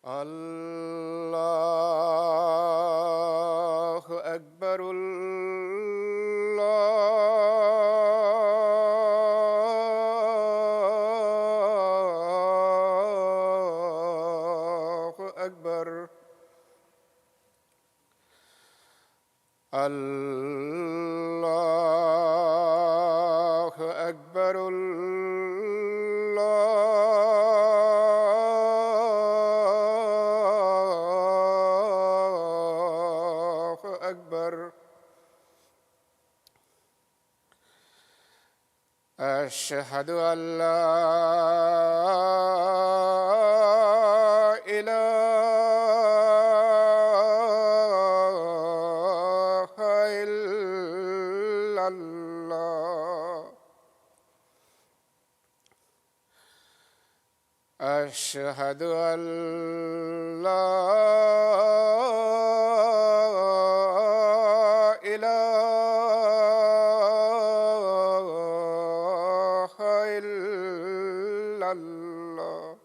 الله أكبر. الله أكبر. الله أكبر. الله أكبر. أشهد أن لا إله إلا الله. أشهد أن لا إله إلا الله.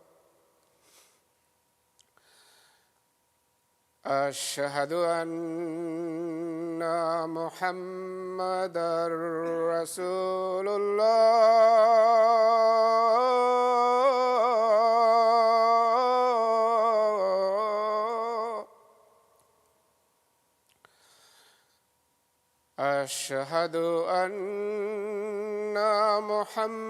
أشهد أن محمدًا رسول الله. أشهد أن محمدًا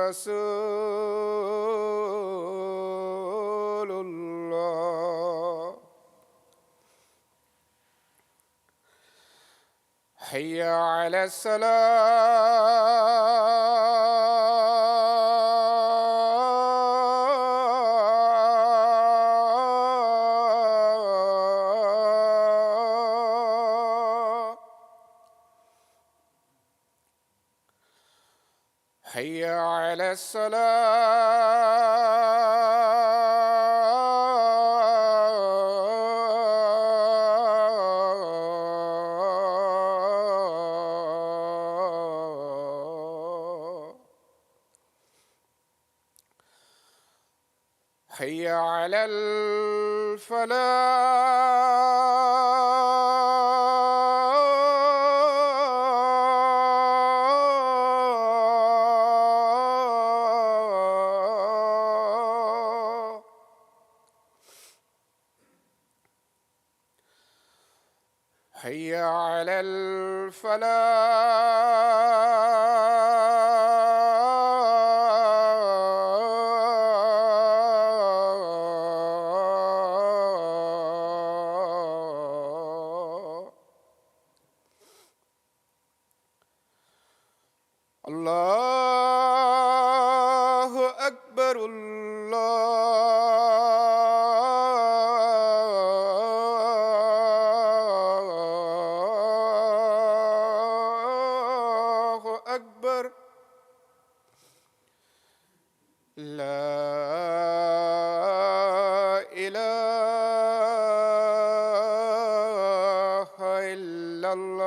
رسول الله. حي على الصلاة. حي على الصلاة. حي على الفلاح. حي على الفلاح. الله أكبر. الله أكبر. لا إله إلا الله.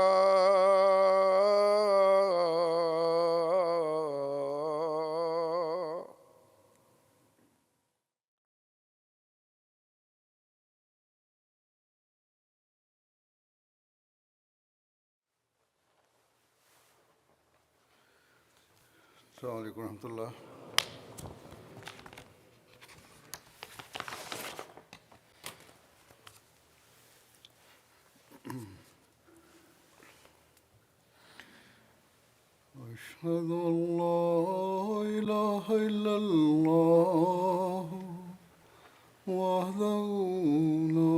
السلام عليكم ورحمة الله. أشهد أن لا إله إلا الله وحده لا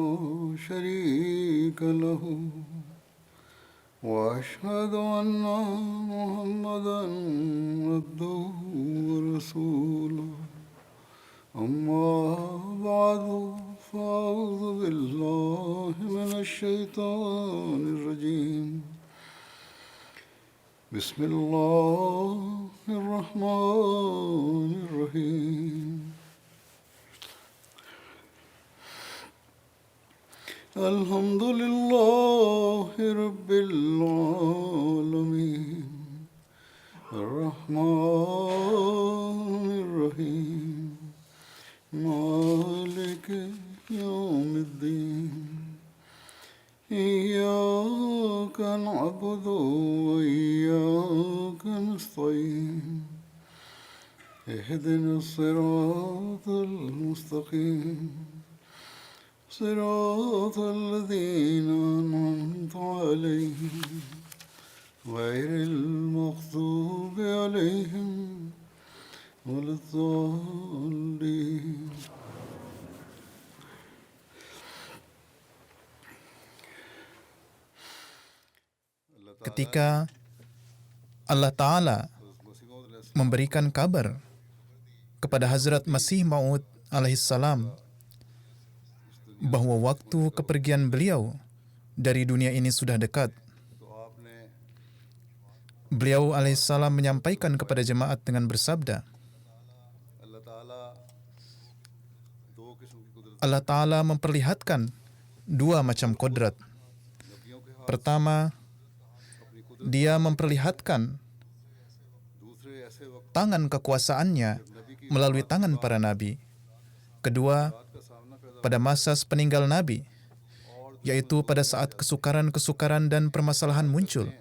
شريك له وأشهد أن محمدًا عبده ورسوله. أما بعد فأعوذ بالله من الشيطان الرجيم. بسم الله الرحمن الرحيم. الحمد لله رب العالمين الرحمن الرحيم نعبد وإياك نستعين اهدنا الصراط المستقيم صراط الذين أنعمت عليهم غير المغضوب عليهم ولا الضالين. Ketika Allah Ta'ala memberikan kabar kepada Hazrat Masih Maud alaihissalam bahwa waktu kepergian beliau dari dunia ini sudah dekat, beliau alaihissalam menyampaikan kepada jemaat dengan bersabda, Allah Ta'ala memperlihatkan dua macam kodrat. Pertama, Dia memperlihatkan tangan kekuasaannya melalui tangan para nabi. Kedua, pada masa sepeninggal nabi, yaitu pada saat kesukaran-kesukaran dan permasalahan muncul.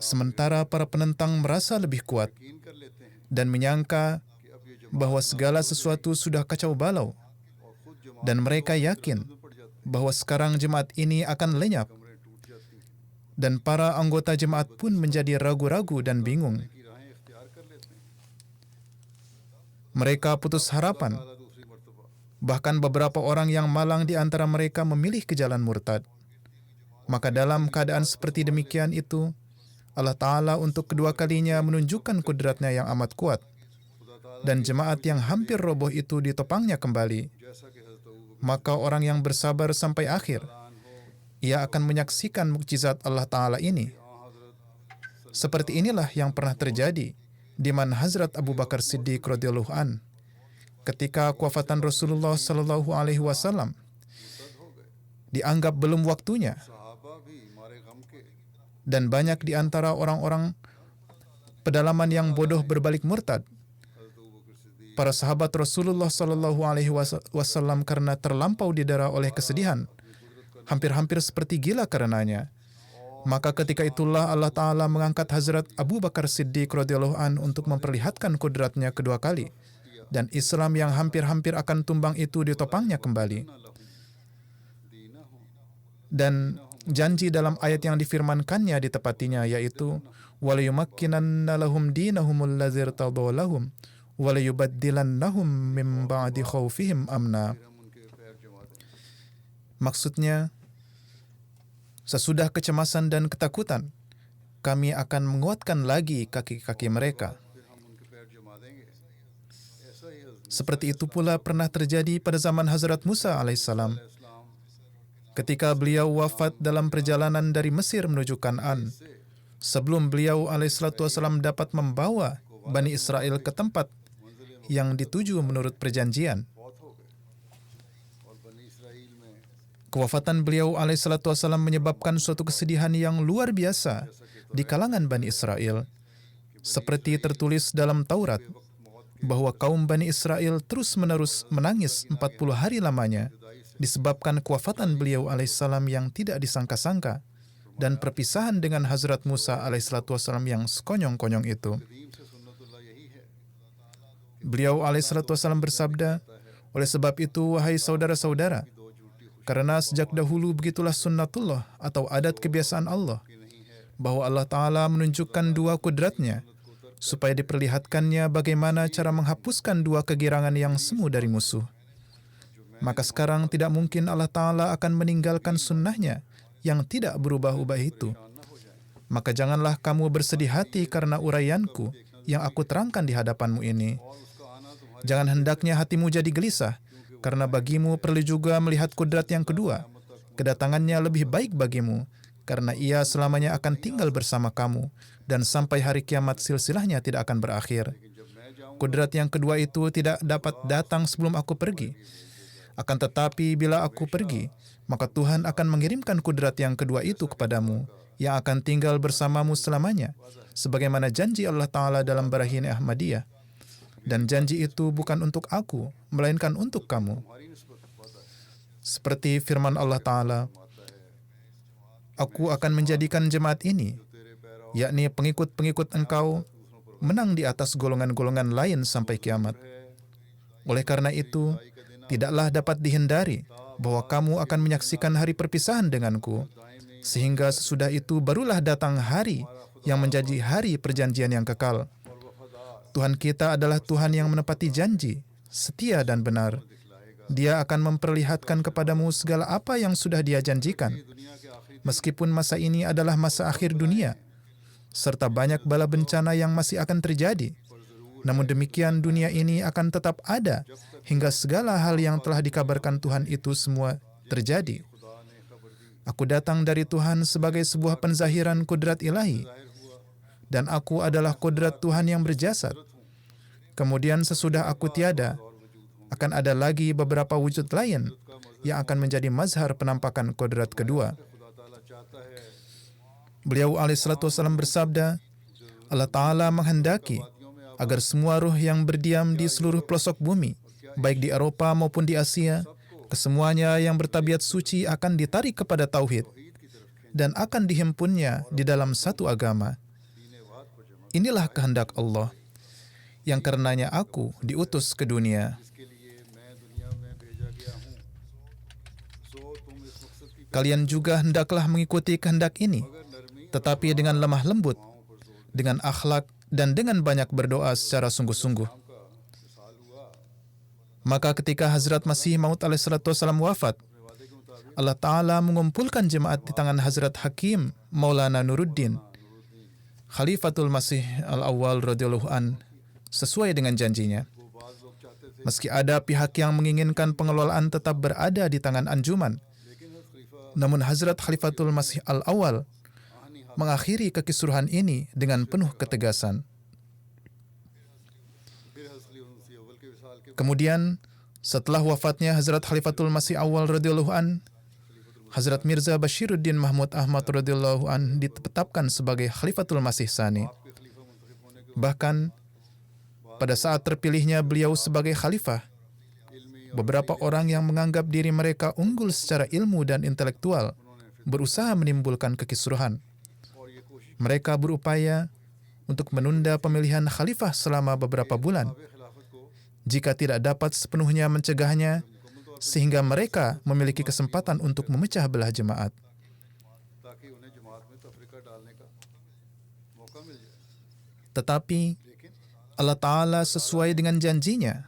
Sementara para penentang merasa lebih kuat dan menyangka bahwa segala sesuatu sudah kacau balau, dan mereka yakin bahwa sekarang jemaat ini akan lenyap, dan para anggota jemaat pun menjadi ragu-ragu dan bingung. Mereka putus harapan. Bahkan beberapa orang yang malang di antara mereka memilih ke jalan murtad. Maka dalam keadaan seperti demikian itu, Allah Ta'ala untuk kedua kalinya menunjukkan kudratnya yang amat kuat. Dan jemaat yang hampir roboh itu ditopangnya kembali. Maka orang yang bersabar sampai akhir, ia akan menyaksikan mukjizat Allah Ta'ala ini. Seperti inilah yang pernah terjadi di mana Hazrat Abu Bakar Siddiq radhiyallahu an, ketika kewafatan Rasulullah sallallahu alaihi wasallam dianggap belum waktunya, dan banyak di antara orang-orang pedalaman yang bodoh berbalik murtad. Para sahabat Rasulullah sallallahu alaihi wasallam karena terlampau didera oleh kesedihan, hampir-hampir seperti gila karenanya. Maka ketika itulah Allah Ta'ala mengangkat Hazrat Abu Bakar Siddiq radhiyallahu an untuk memperlihatkan kudratnya kedua kali. Dan Islam yang hampir-hampir akan tumbang itu ditopangnya kembali. Dan janji dalam ayat yang difirmankannya ditepatinya, yaitu وَلَيُمَكِّنَنَّ لَهُمْ دِينَهُمُ الَّذِي ارْتَضَىٰ لَهُمْ وَلَيُبَدِّلَنَّهُمْ مِنْ بَعْدِ خَوْفِهِمْ أَمْنًا. Maksudnya, sesudah kecemasan dan ketakutan, kami akan menguatkan lagi kaki-kaki mereka. Seperti itu pula pernah terjadi pada zaman Hazrat Musa alaihissalam. Ketika beliau wafat dalam perjalanan dari Mesir menuju Kan'an, sebelum beliau alaihissalatu wassalam dapat membawa Bani Israel ke tempat yang dituju menurut perjanjian. Kewafatan beliau alaihissalatu wassalam menyebabkan suatu kesedihan yang luar biasa di kalangan Bani Israel. Seperti tertulis dalam Taurat, bahwa kaum Bani Israel terus-menerus menangis 40 hari lamanya disebabkan kewafatan beliau alaihissalam yang tidak disangka-sangka dan perpisahan dengan Hazrat Musa alaihissalatu wassalam yang sekonyong-konyong itu. Beliau alaihissalatu wassalam bersabda, oleh sebab itu, wahai saudara-saudara, karena sejak dahulu begitulah sunnatullah atau adat kebiasaan Allah, bahwa Allah Ta'ala menunjukkan dua kudratnya, supaya diperlihatkannya bagaimana cara menghapuskan dua kegirangan yang semu dari musuh. Maka sekarang tidak mungkin Allah Ta'ala akan meninggalkan sunnahnya yang tidak berubah-ubah itu. Maka janganlah kamu bersedih hati karena uraianku yang aku terangkan di hadapanmu ini. Jangan hendaknya hatimu jadi gelisah, karena bagimu perlu juga melihat kudrat yang kedua. Kedatangannya lebih baik bagimu, karena ia selamanya akan tinggal bersama kamu, dan sampai hari kiamat silsilahnya tidak akan berakhir. Kudrat yang kedua itu tidak dapat datang sebelum aku pergi. Akan tetapi bila aku pergi, maka Tuhan akan mengirimkan kudrat yang kedua itu kepadamu, yang akan tinggal bersamamu selamanya, sebagaimana janji Allah Ta'ala dalam Barahin Ahmadiyah. Dan janji itu bukan untuk aku, melainkan untuk kamu. Seperti firman Allah Ta'ala, Aku akan menjadikan jemaat ini, yakni pengikut-pengikut engkau, menang di atas golongan-golongan lain sampai kiamat. Oleh karena itu, tidaklah dapat dihindari bahwa kamu akan menyaksikan hari perpisahan denganku, sehingga sesudah itu barulah datang hari yang menjadi hari perjanjian yang kekal. Tuhan kita adalah Tuhan yang menepati janji, setia dan benar. Dia akan memperlihatkan kepadamu segala apa yang sudah Dia janjikan. Meskipun masa ini adalah masa akhir dunia, serta banyak bala bencana yang masih akan terjadi, namun demikian dunia ini akan tetap ada hingga segala hal yang telah dikabarkan Tuhan itu semua terjadi. Aku datang dari Tuhan sebagai sebuah penzahiran kudrat ilahi, dan aku adalah kudrat Tuhan yang berjasad. Kemudian sesudah aku tiada, akan ada lagi beberapa wujud lain yang akan menjadi mazhar penampakan kudrat kedua. Beliau alaihissalatu wassalam bersabda, Allah Ta'ala menghendaki agar semua ruh yang berdiam di seluruh pelosok bumi, baik di Eropa maupun di Asia, kesemuanya yang bertabiat suci akan ditarik kepada tauhid dan akan dihimpunnya di dalam satu agama. Inilah kehendak Allah, yang karenanya aku diutus ke dunia. Kalian juga hendaklah mengikuti kehendak ini, tetapi dengan lemah lembut, dengan akhlak, dan dengan banyak berdoa secara sungguh-sungguh. Maka ketika Hazrat Masih Maud alaihissalatu wassalam wafat, Allah Ta'ala mengumpulkan jemaat di tangan Hazrat Hakim Maulana Nuruddin, Khalifatul Masih Al-Awwal radhiyallahu an, sesuai dengan janjinya. Meski ada pihak yang menginginkan pengelolaan tetap berada di tangan anjuman, namun Hazrat Khalifatul Masih Al-Awwal mengakhiri kekisruhan ini dengan penuh ketegasan. Kemudian, setelah wafatnya Hazrat Khalifatul Masih Awal radhiyallahu an, Hazrat Mirza Bashiruddin Mahmud Ahmad radhiyallahu an ditetapkan sebagai Khalifatul Masih Sani. Bahkan, pada saat terpilihnya beliau sebagai khalifah, beberapa orang yang menganggap diri mereka unggul secara ilmu dan intelektual berusaha menimbulkan kekisruhan. Mereka berupaya untuk menunda pemilihan khalifah selama beberapa bulan, jika tidak dapat sepenuhnya mencegahnya, sehingga mereka memiliki kesempatan untuk memecah belah jemaat. Tetapi Allah Ta'ala sesuai dengan janjinya,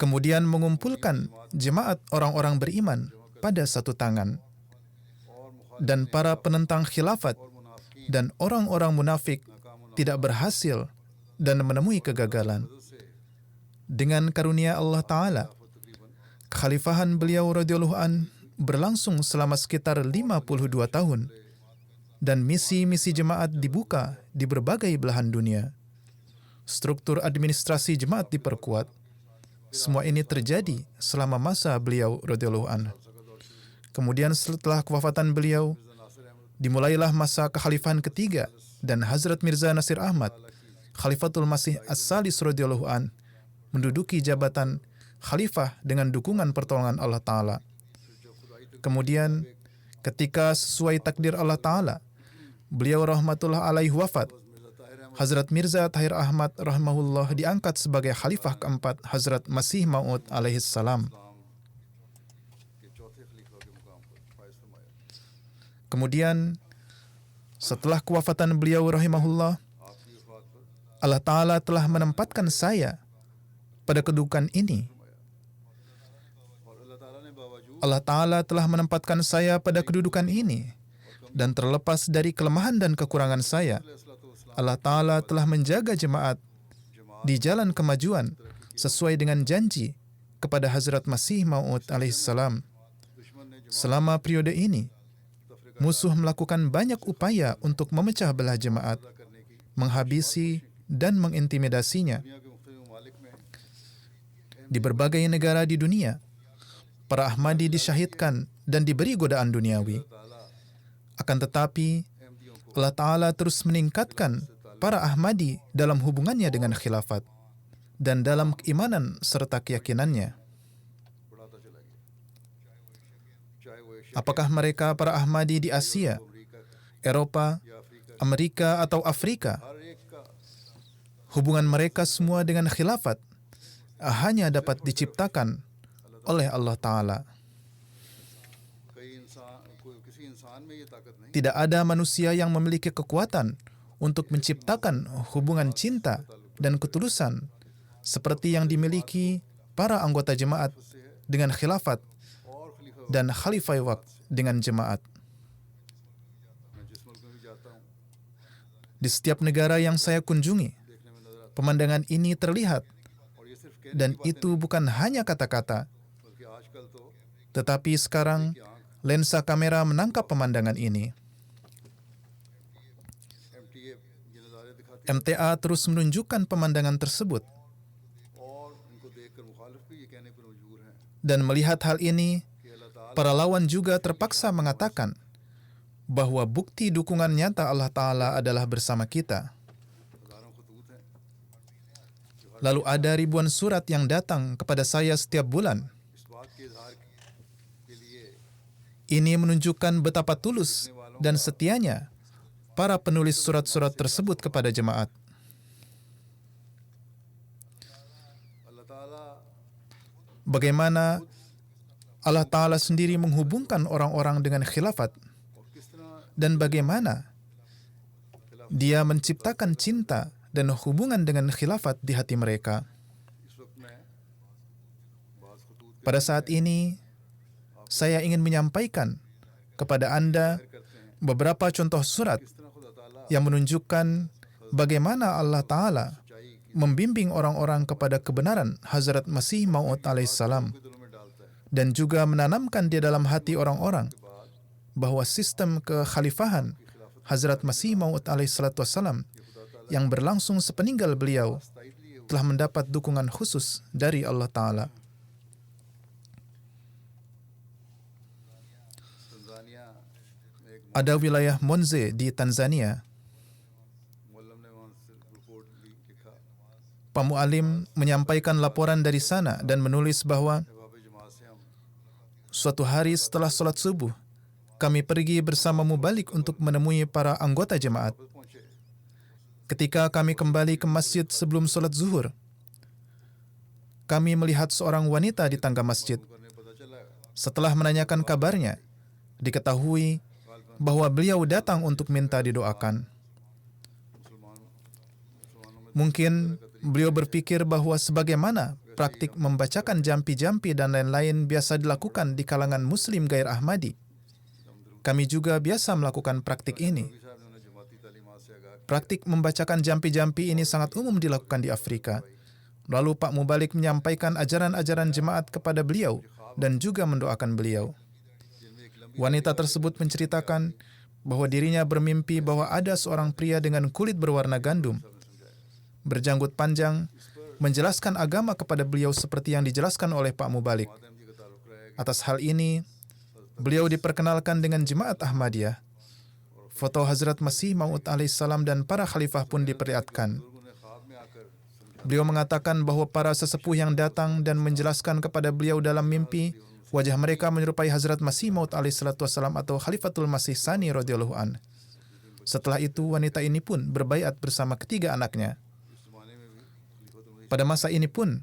kemudian mengumpulkan jemaat orang-orang beriman pada satu tangan, dan para penentang khilafat dan orang-orang munafik tidak berhasil dan menemui kegagalan. Dengan karunia Allah Ta'ala, kekhalifahan beliau radhiyallahu an berlangsung selama sekitar 52 tahun, dan misi-misi jemaat dibuka di berbagai belahan dunia. Struktur administrasi jemaat diperkuat. Semua ini terjadi selama masa beliau radhiyallahu an. Kemudian setelah kewafatan beliau, dimulailah masa kekhalifahan ketiga, dan Hazrat Mirza Nasir Ahmad, Khalifatul Masih As-Salis radhiyallahu an, menduduki jabatan khalifah dengan dukungan pertolongan Allah Ta'ala. Kemudian, ketika sesuai takdir Allah Ta'ala, beliau rahmatullah alaihi wafat, Hazrat Mirza Tahir Ahmad rahimahullah diangkat sebagai khalifah keempat Hazrat Masih Maud alaihi salam. Kemudian, setelah kewafatan beliau rahimahullah, Allah Ta'ala telah menempatkan saya pada kedudukan ini. Allah Ta'ala telah menempatkan saya pada kedudukan ini, dan terlepas dari kelemahan dan kekurangan saya, Allah Ta'ala telah menjaga jemaat di jalan kemajuan sesuai dengan janji kepada Hazrat Masih Maud alaihi salam. Selama periode ini, musuh melakukan banyak upaya untuk memecah belah jemaat, menghabisi dan mengintimidasinya. Di berbagai negara di dunia, para Ahmadi disyahidkan dan diberi godaan duniawi. Akan tetapi, Allah Ta'ala terus meningkatkan para Ahmadi dalam hubungannya dengan khilafat dan dalam keimanan serta keyakinannya. Apakah mereka para Ahmadi di Asia, Eropa, Amerika, atau Afrika? Hubungan mereka semua dengan khilafat hanya dapat diciptakan oleh Allah Ta'ala. Tidak ada manusia yang memiliki kekuatan untuk menciptakan hubungan cinta dan ketulusan seperti yang dimiliki para anggota jemaat dengan khilafat dan khalifah waqt dengan jemaat. Di setiap negara yang saya kunjungi, pemandangan ini terlihat, dan itu bukan hanya kata-kata, tetapi sekarang lensa kamera menangkap pemandangan ini. MTA terus menunjukkan pemandangan tersebut. Dan melihat hal ini, para lawan juga terpaksa mengatakan bahwa bukti dukungan nyata Allah Ta'ala adalah bersama kita. Lalu ada ribuan surat yang datang kepada saya setiap bulan. Ini menunjukkan betapa tulus dan setianya para penulis surat-surat tersebut kepada jemaat. Bagaimana Allah Ta'ala sendiri menghubungkan orang-orang dengan khilafat, dan bagaimana Dia menciptakan cinta dan hubungan dengan khilafat di hati mereka. Pada saat ini, saya ingin menyampaikan kepada Anda beberapa contoh surat yang menunjukkan bagaimana Allah Ta'ala membimbing orang-orang kepada kebenaran Hazrat Masih Maud alaihissalam, dan juga menanamkan di dalam hati orang-orang bahwa sistem kekhalifahan Hazrat Masih Maud alaihissalam yang berlangsung sepeninggal beliau telah mendapat dukungan khusus dari Allah Ta'ala. Ada wilayah Monze di Tanzania. Pak Mu'alim menyampaikan laporan dari sana dan menulis bahwa suatu hari setelah sholat subuh, kami pergi bersama mubalik untuk menemui para anggota jemaat. Ketika kami kembali ke masjid sebelum sholat zuhur, kami melihat seorang wanita di tangga masjid. Setelah menanyakan kabarnya, diketahui bahwa beliau datang untuk minta didoakan. Mungkin beliau berpikir bahwa sebagaimana praktik membacakan jampi-jampi dan lain-lain biasa dilakukan di kalangan Muslim Gair Ahmadi, kami juga biasa melakukan praktik ini. Praktik membacakan jampi-jampi ini sangat umum dilakukan di Afrika. Lalu Pak Mubalik menyampaikan ajaran-ajaran jemaat kepada beliau dan juga mendoakan beliau. Wanita tersebut menceritakan bahwa dirinya bermimpi bahwa ada seorang pria dengan kulit berwarna gandum, berjanggut panjang, menjelaskan agama kepada beliau seperti yang dijelaskan oleh Pak Mubalik. Atas hal ini, beliau diperkenalkan dengan jemaat Ahmadiyah. Foto Hazrat Masih Maud alaihissalam dan para khalifah pun diperlihatkan. Beliau mengatakan bahwa para sesepuh yang datang dan menjelaskan kepada beliau dalam mimpi, wajah mereka menyerupai Hazrat Masih Maud alaihissalam atau Khalifatul Masih Sani radhiyallahu an. Setelah itu, wanita ini pun berbaiat bersama ketiga anaknya. Pada masa ini pun,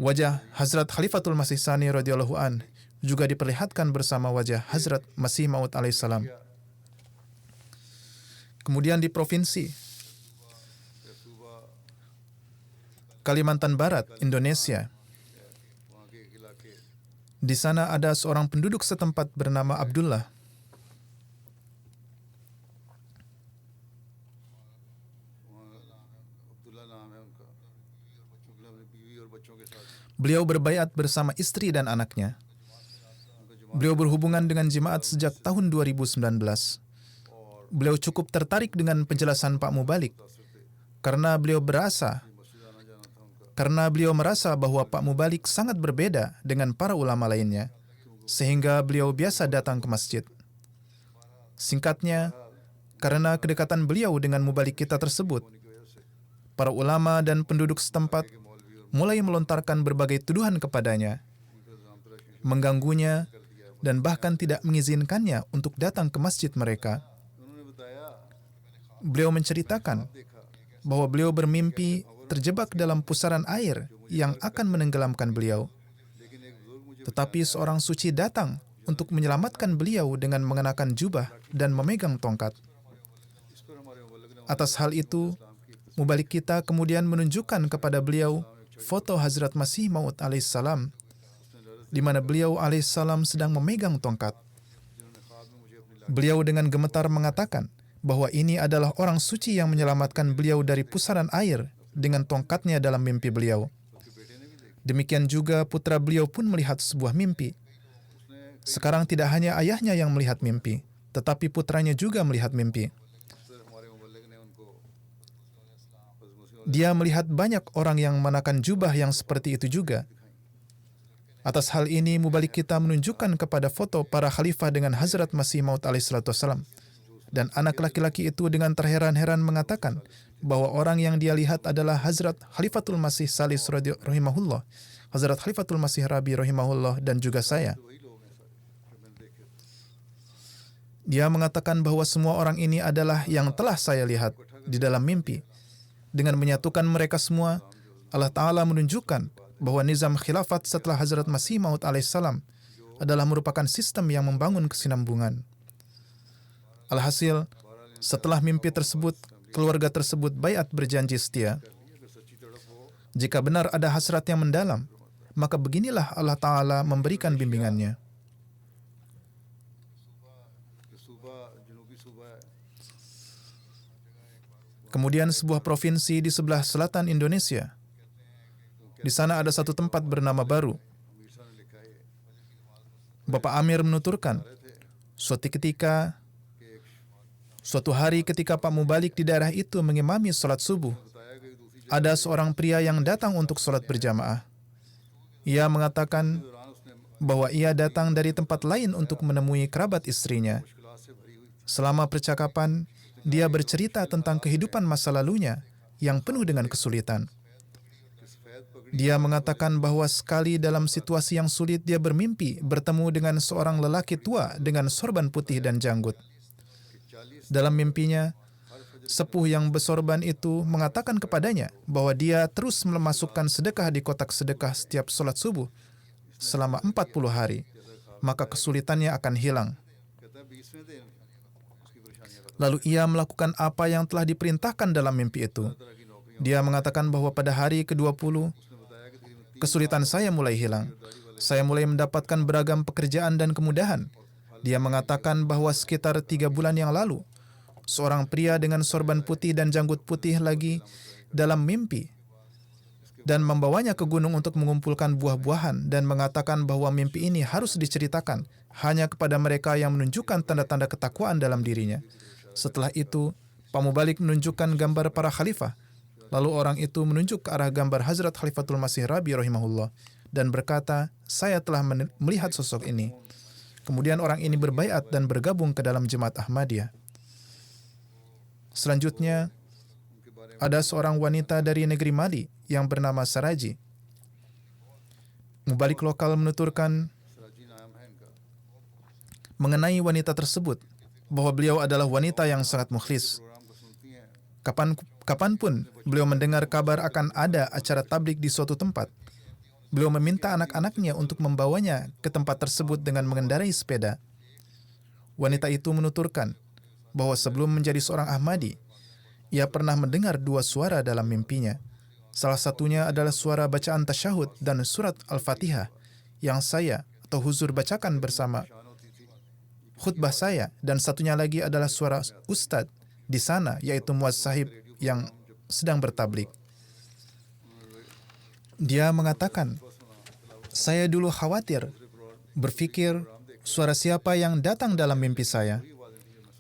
wajah Hazrat Khalifatul Masih Sani radhiyallahu an juga diperlihatkan bersama wajah Hazrat Masih Maud alaihissalam. Kemudian di provinsi Kalimantan Barat, Indonesia. Di sana ada seorang penduduk setempat bernama Abdullah. Beliau berbaiat bersama istri dan anaknya. Beliau berhubungan dengan jemaat sejak tahun 2019. Beliau cukup tertarik dengan penjelasan Pak Mubalik karena beliau merasa bahwa Pak Mubalik sangat berbeda dengan para ulama lainnya, sehingga beliau biasa datang ke masjid. Singkatnya, karena kedekatan beliau dengan Mubalik kita tersebut, para ulama dan penduduk setempat mulai melontarkan berbagai tuduhan kepadanya, mengganggunya, dan bahkan tidak mengizinkannya untuk datang ke masjid mereka. Beliau menceritakan bahwa beliau bermimpi terjebak dalam pusaran air yang akan menenggelamkan beliau. Tetapi seorang suci datang untuk menyelamatkan beliau dengan mengenakan jubah dan memegang tongkat. Atas hal itu, mubalik kita kemudian menunjukkan kepada beliau foto Hazrat Masih Maud alaihissalam, di mana beliau alaihissalam sedang memegang tongkat. Beliau dengan gemetar mengatakan bahwa ini adalah orang suci yang menyelamatkan beliau dari pusaran air dengan tongkatnya dalam mimpi beliau. Demikian juga putra beliau pun melihat sebuah mimpi. Sekarang tidak hanya ayahnya yang melihat mimpi, tetapi putranya juga melihat mimpi. Dia melihat banyak orang yang mengenakan jubah yang seperti itu juga. Atas hal ini, mubalik kita menunjukkan kepada foto para khalifah dengan Hazrat Masih Maud alaihissalam. Dan anak laki-laki itu dengan terheran-heran mengatakan bahwa orang yang dia lihat adalah Hazrat Khalifatul Masih Salis rahimahullah, Hazrat Khalifatul Masih Rabi rahimahullah, dan juga saya. Dia mengatakan bahwa semua orang ini adalah yang telah saya lihat di dalam mimpi. Dengan menyatukan mereka semua, Allah Ta'ala menunjukkan bahwa nizam khilafat setelah Hazrat Masih Maud alaihissalam adalah merupakan sistem yang membangun kesinambungan. Alhasil, setelah mimpi tersebut, keluarga tersebut baiat berjanji setia. Jika benar ada hasrat yang mendalam, maka beginilah Allah Ta'ala memberikan bimbingannya. Kemudian sebuah provinsi di sebelah selatan Indonesia. Di sana ada satu tempat bernama Baru. Bapak Amir menuturkan, suatu hari ketika Pak Mubalik di daerah itu mengimami sholat subuh, ada seorang pria yang datang untuk sholat berjamaah. Ia mengatakan bahwa ia datang dari tempat lain untuk menemui kerabat istrinya. Selama percakapan, dia bercerita tentang kehidupan masa lalunya yang penuh dengan kesulitan. Dia mengatakan bahwa sekali dalam situasi yang sulit dia bermimpi bertemu dengan seorang lelaki tua dengan sorban putih dan janggut. Dalam mimpinya, sepuh yang bersorban itu mengatakan kepadanya bahwa dia terus memasukkan sedekah di kotak sedekah setiap sholat subuh selama 40 hari, maka kesulitannya akan hilang. Lalu ia melakukan apa yang telah diperintahkan dalam mimpi itu. Dia mengatakan bahwa pada hari ke-20, kesulitan saya mulai hilang. Saya mulai mendapatkan beragam pekerjaan dan kemudahan. Dia mengatakan bahwa sekitar 3 bulan yang lalu, seorang pria dengan sorban putih dan janggut putih lagi dalam mimpi dan membawanya ke gunung untuk mengumpulkan buah-buahan dan mengatakan bahwa mimpi ini harus diceritakan hanya kepada mereka yang menunjukkan tanda-tanda ketakwaan dalam dirinya. Setelah itu, Pak Mubalik menunjukkan gambar para khalifah. Lalu orang itu menunjuk ke arah gambar Hazrat Khalifatul Masih Rabi rahimahullah dan berkata, saya telah melihat sosok ini. Kemudian orang ini berbaiat dan bergabung ke dalam jemaat Ahmadiyah. Selanjutnya, ada seorang wanita dari negeri Mali yang bernama Saraji. Mubalik lokal menuturkan mengenai wanita tersebut bahwa beliau adalah wanita yang sangat mukhlis. Kapanpun beliau mendengar kabar akan ada acara tablik di suatu tempat, beliau meminta anak-anaknya untuk membawanya ke tempat tersebut dengan mengendarai sepeda. Wanita itu menuturkan bahwa sebelum menjadi seorang Ahmadi, ia pernah mendengar 2 suara dalam mimpinya. Salah satunya adalah suara bacaan tasyahud dan surat Al-Fatihah yang saya atau huzur bacakan bersama khutbah saya, dan satunya lagi adalah suara ustadz di sana, yaitu Muaz Sahib yang sedang bertablik. Dia mengatakan, saya dulu khawatir, berpikir suara siapa yang datang dalam mimpi saya.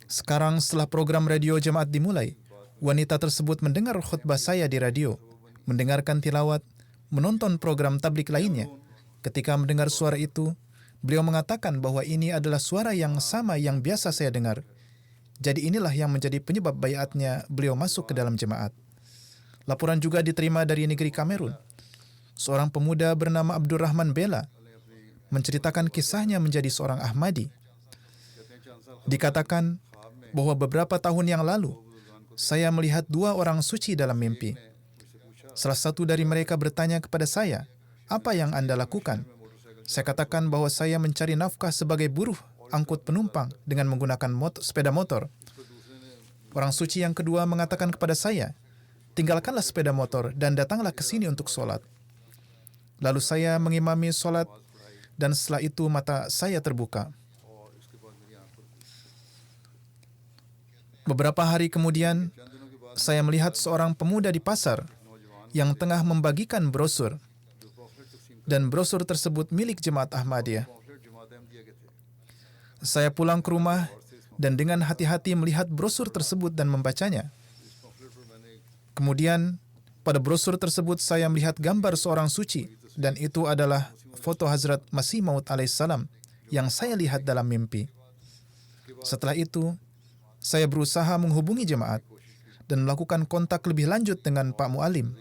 Sekarang setelah program radio jemaat dimulai, wanita tersebut mendengar khutbah saya di radio, mendengarkan tilawat, menonton program tablik lainnya. Ketika mendengar suara itu, beliau mengatakan bahwa ini adalah suara yang sama yang biasa saya dengar. Jadi inilah yang menjadi penyebab baiatnya beliau masuk ke dalam jemaat. Laporan juga diterima dari negeri Kamerun. Seorang pemuda bernama Abdurrahman Bella menceritakan kisahnya menjadi seorang Ahmadi. Dikatakan bahwa beberapa tahun yang lalu, saya melihat 2 orang suci dalam mimpi. Salah satu dari mereka bertanya kepada saya, "Apa yang Anda lakukan?" Saya katakan bahwa saya mencari nafkah sebagai buruh angkut penumpang dengan menggunakan sepeda motor. Orang suci yang kedua mengatakan kepada saya, "Tinggalkanlah sepeda motor dan datanglah ke sini untuk sholat." Lalu saya mengimami sholat dan setelah itu mata saya terbuka. Beberapa hari kemudian, saya melihat seorang pemuda di pasar yang tengah membagikan brosur. Dan brosur tersebut milik Jemaat Ahmadiyah. Saya pulang ke rumah dan dengan hati-hati melihat brosur tersebut dan membacanya. Kemudian, pada brosur tersebut saya melihat gambar seorang suci, dan itu adalah foto Hazrat Masih Maud alaihissalam yang saya lihat dalam mimpi. Setelah itu, saya berusaha menghubungi jemaat dan melakukan kontak lebih lanjut dengan Pak Mualim.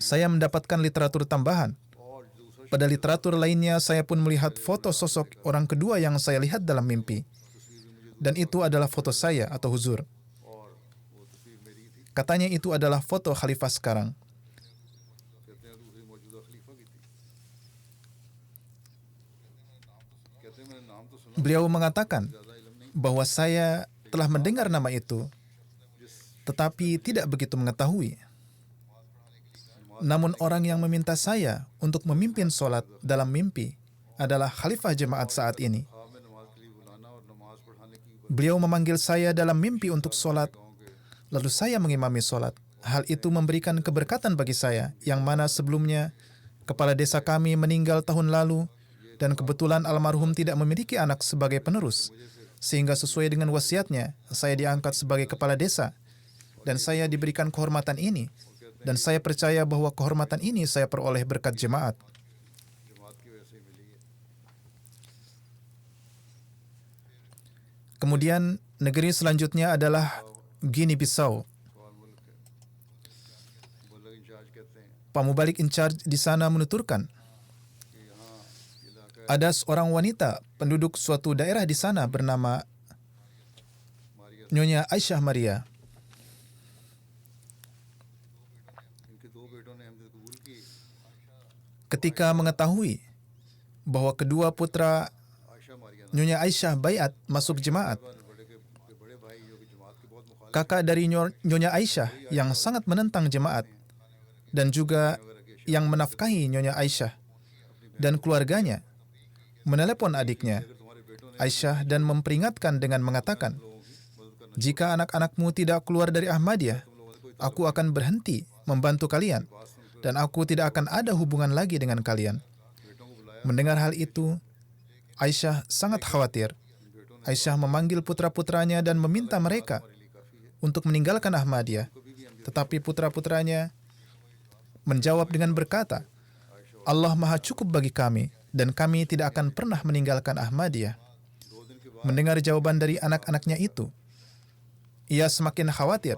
Saya mendapatkan literatur tambahan. Pada literatur lainnya, saya pun melihat foto sosok orang kedua yang saya lihat dalam mimpi. Dan itu adalah foto saya atau huzur. Katanya itu adalah foto khalifah sekarang. Beliau mengatakan bahwa saya telah mendengar nama itu, tetapi tidak begitu mengetahui. Namun orang yang meminta saya untuk memimpin sholat dalam mimpi adalah khalifah jemaat saat ini. Beliau memanggil saya dalam mimpi untuk sholat, lalu saya mengimami sholat. Hal itu memberikan keberkatan bagi saya, yang mana sebelumnya kepala desa kami meninggal tahun lalu, dan kebetulan almarhum tidak memiliki anak sebagai penerus. Sehingga sesuai dengan wasiatnya, saya diangkat sebagai kepala desa, dan saya diberikan kehormatan ini. Dan saya percaya bahwa kehormatan ini saya peroleh berkat jemaat. Kemudian negeri selanjutnya adalah Guinea-Bissau. Pak Mubalik in charge di sana menuturkan, ada seorang wanita penduduk suatu daerah di sana bernama Nyonya Aisyah Maria. Ketika mengetahui bahwa kedua putra Nyonya Aisyah baiat masuk jemaat, kakak dari Nyonya Aisyah yang sangat menentang jemaat dan juga yang menafkahi Nyonya Aisyah dan keluarganya menelepon adiknya Aisyah dan memperingatkan dengan mengatakan, "Jika anak-anakmu tidak keluar dari Ahmadiyah, aku akan berhenti membantu kalian dan aku tidak akan ada hubungan lagi dengan kalian." Mendengar hal itu, Aisyah sangat khawatir. Aisyah memanggil putra-putranya dan meminta mereka untuk meninggalkan Ahmadiyah. Tetapi putra-putranya menjawab dengan berkata, "Allah Maha Cukup bagi kami dan kami tidak akan pernah meninggalkan Ahmadiyah." Mendengar jawaban dari anak-anaknya itu, ia semakin khawatir.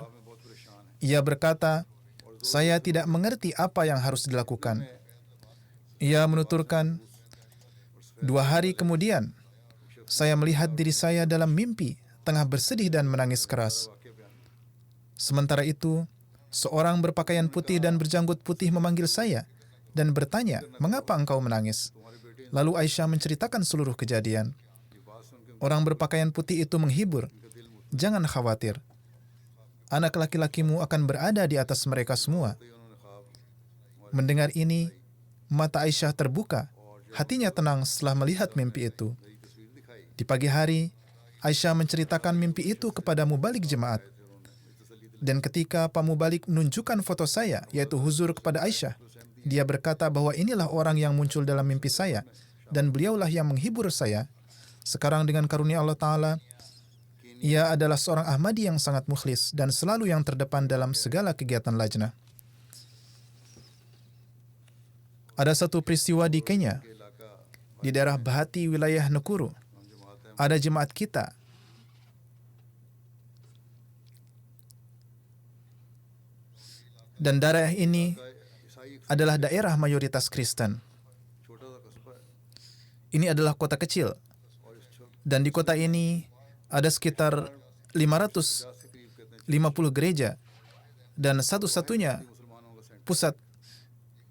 Ia berkata, "Saya tidak mengerti apa yang harus dilakukan." Ia menuturkan, 2 hari kemudian, saya melihat diri saya dalam mimpi, tengah bersedih dan menangis keras. Sementara itu, seorang berpakaian putih dan berjanggut putih memanggil saya dan bertanya, "Mengapa engkau menangis?" Lalu Aisyah menceritakan seluruh kejadian. Orang berpakaian putih itu menghibur, "Jangan khawatir. Anak laki-lakimu akan berada di atas mereka semua." Mendengar ini, mata Aisyah terbuka. Hatinya tenang setelah melihat mimpi itu. Di pagi hari, Aisyah menceritakan mimpi itu kepada mubalik jemaat. Dan ketika Pak Mubalik menunjukkan foto saya, yaitu huzur kepada Aisyah, dia berkata bahwa inilah orang yang muncul dalam mimpi saya, dan beliaulah yang menghibur saya. Sekarang dengan karunia Allah Ta'ala, ia adalah seorang Ahmadi yang sangat mukhlis dan selalu yang terdepan dalam segala kegiatan lajnah. Ada satu peristiwa di Kenya, di daerah Bahati, wilayah Nakuru. Ada jemaat kita dan daerah ini adalah daerah mayoritas Kristen. Ini adalah kota kecil, dan di kota ini ada sekitar 550 gereja, dan satu-satunya pusat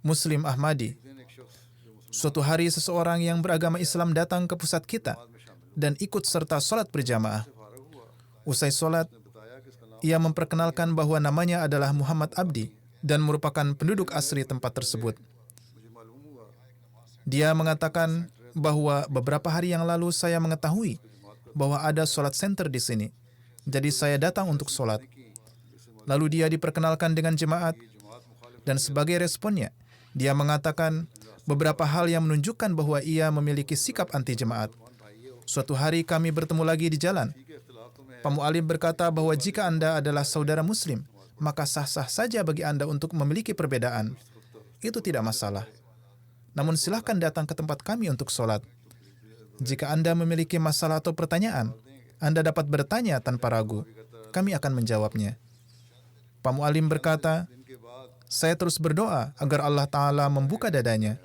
Muslim Ahmadi. Suatu hari seseorang yang beragama Islam datang ke pusat kita dan ikut serta sholat berjamaah. Usai sholat, ia memperkenalkan bahwa namanya adalah Muhammad Abdi dan merupakan penduduk asli tempat tersebut. Dia mengatakan bahwa beberapa hari yang lalu saya mengetahui bahwa ada sholat center di sini. Jadi saya datang untuk sholat. Lalu dia diperkenalkan dengan jemaat, dan sebagai responnya, dia mengatakan beberapa hal yang menunjukkan bahwa ia memiliki sikap anti jemaat. Suatu hari kami bertemu lagi di jalan. Pak Mu'alim berkata bahwa jika Anda adalah saudara Muslim, maka sah-sah saja bagi Anda untuk memiliki perbedaan. Itu tidak masalah. Namun silahkan datang ke tempat kami untuk sholat. Jika Anda memiliki masalah atau pertanyaan, Anda dapat bertanya tanpa ragu. Kami akan menjawabnya. Pak Mu'alim berkata, saya terus berdoa agar Allah Ta'ala membuka dadanya.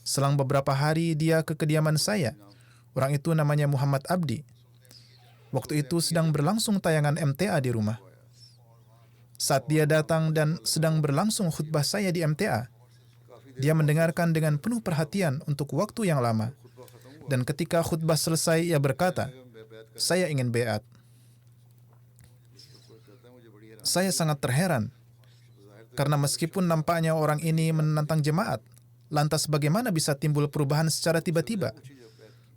Selang beberapa hari dia ke kediaman saya. Orang itu namanya Muhammad Abdi. Waktu itu sedang berlangsung tayangan MTA di rumah. Saat dia datang dan sedang berlangsung khutbah saya di MTA, dia mendengarkan dengan penuh perhatian untuk waktu yang lama. Dan ketika khutbah selesai, ia berkata, saya ingin beat. Saya sangat terheran, karena meskipun nampaknya orang ini menentang jemaat, lantas bagaimana bisa timbul perubahan secara tiba-tiba?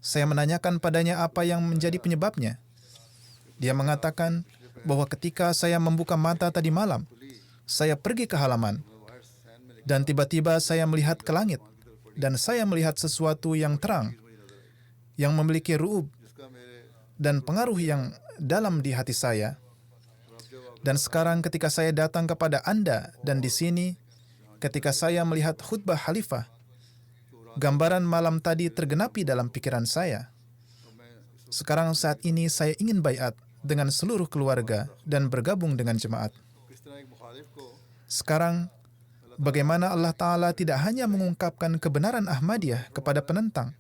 Saya menanyakan padanya apa yang menjadi penyebabnya. Dia mengatakan bahwa ketika saya membuka mata tadi malam, saya pergi ke halaman, dan tiba-tiba saya melihat ke langit, dan saya melihat sesuatu yang terang, yang memiliki ru'ub, dan pengaruh yang dalam di hati saya. Dan sekarang ketika saya datang kepada Anda, dan di sini, ketika saya melihat khutbah khalifah, gambaran malam tadi tergenapi dalam pikiran saya. Sekarang saat ini saya ingin baiat dengan seluruh keluarga dan bergabung dengan jemaat. Sekarang, bagaimana Allah Ta'ala tidak hanya mengungkapkan kebenaran Ahmadiyah kepada penentang,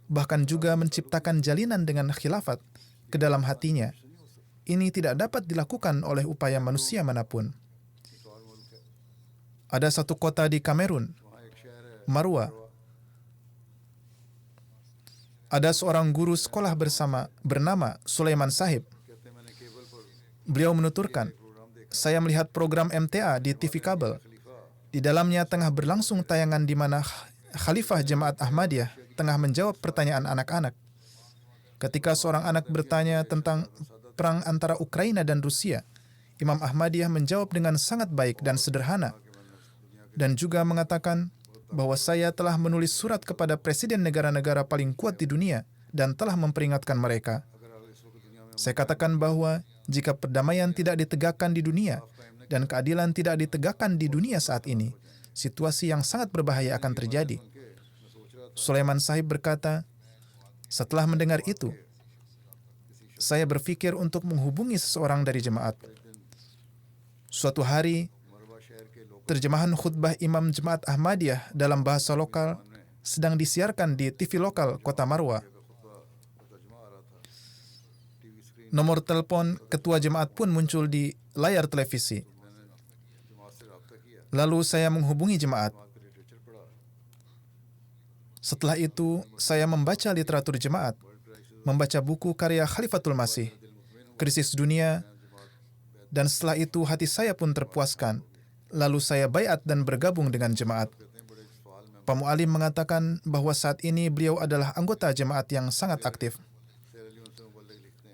bahkan juga menciptakan jalinan dengan khilafat ke dalam hatinya. Ini tidak dapat dilakukan oleh upaya manusia manapun. Ada satu kota di Kamerun, Marwa. Ada seorang guru sekolah bernama Sulaiman Sahib. Beliau menuturkan, saya melihat program MTA di TV kabel. Di dalamnya tengah berlangsung tayangan di mana Khalifah Jemaat Ahmadiyah tengah menjawab pertanyaan anak-anak. Ketika seorang anak bertanya tentang perang antara Ukraina dan Rusia, Imam Ahmadiyah menjawab dengan sangat baik dan sederhana, dan juga mengatakan bahwa saya telah menulis surat kepada presiden negara-negara paling kuat di dunia dan telah memperingatkan mereka. Saya katakan bahwa jika perdamaian tidak ditegakkan di dunia dan keadilan tidak ditegakkan di dunia saat ini, situasi yang sangat berbahaya akan terjadi. Sulaiman Sahib berkata, setelah mendengar itu, saya berpikir untuk menghubungi seseorang dari jemaat. Suatu hari, terjemahan khutbah Imam Jemaat Ahmadiyah dalam bahasa lokal sedang disiarkan di TV lokal Kota Marwa. Nomor telepon ketua jemaat pun muncul di layar televisi. Lalu saya menghubungi jemaat. Setelah itu, saya membaca literatur jemaat, membaca buku karya Khalifatul Masih, Krisis Dunia, dan setelah itu hati saya pun terpuaskan. Lalu saya baiat dan bergabung dengan jemaat. Pak Mu'alim mengatakan bahwa saat ini beliau adalah anggota jemaat yang sangat aktif.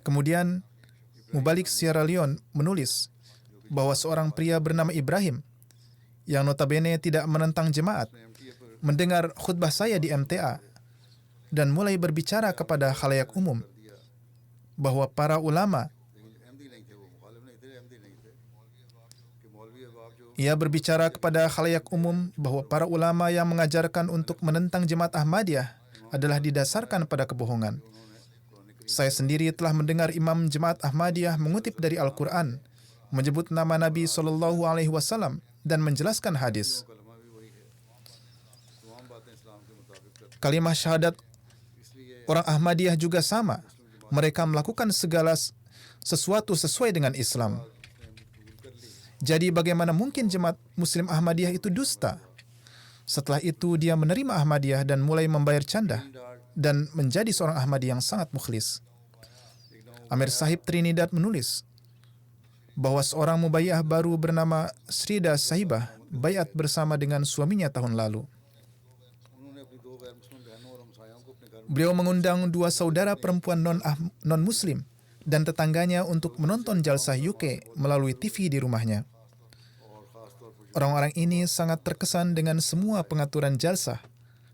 Kemudian, Mubalik Sierra Leone menulis bahwa seorang pria bernama Ibrahim, yang notabene tidak menentang jemaat, mendengar khutbah saya di MTA dan mulai berbicara kepada khalayak umum bahwa para ulama, ia berbicara kepada khalayak umum bahwa para ulama yang mengajarkan untuk menentang jemaat Ahmadiyah adalah didasarkan pada kebohongan. Saya sendiri telah mendengar Imam Jemaat Ahmadiyah mengutip dari Al-Quran, menyebut nama Nabi SAW dan menjelaskan hadis. Kalimah syahadat Orang Ahmadiyah juga sama. Mereka melakukan segala sesuatu sesuai dengan Islam. Jadi bagaimana mungkin jemaat Muslim Ahmadiyah itu dusta? Setelah itu dia menerima Ahmadiyah dan mulai membayar canda dan menjadi seorang Ahmadi yang sangat mukhlis. Amir Sahib Trinidad menulis bahwa seorang mubayyah baru bernama Srida Sahibah bayat bersama dengan suaminya tahun lalu. Beliau mengundang 2 saudara perempuan non-Muslim dan tetangganya untuk menonton jalsah UK melalui TV di rumahnya. Orang-orang ini sangat terkesan dengan semua pengaturan jalsah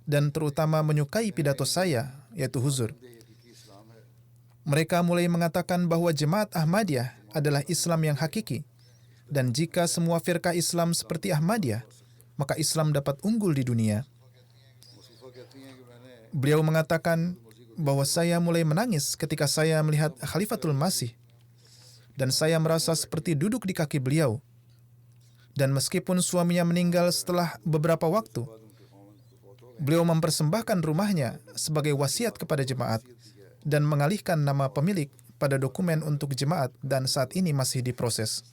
dan terutama menyukai pidato saya, yaitu huzur. Mereka mulai mengatakan bahwa jemaat Ahmadiyah adalah Islam yang hakiki, dan jika semua firqah Islam seperti Ahmadiyah, maka Islam dapat unggul di dunia. Beliau mengatakan bahwa saya mulai menangis ketika saya melihat Khalifatul Masih, dan saya merasa seperti duduk di kaki beliau. Dan meskipun suaminya meninggal setelah beberapa waktu, beliau mempersembahkan rumahnya sebagai wasiat kepada jemaat dan mengalihkan nama pemilik pada dokumen untuk jemaat dan saat ini masih diproses.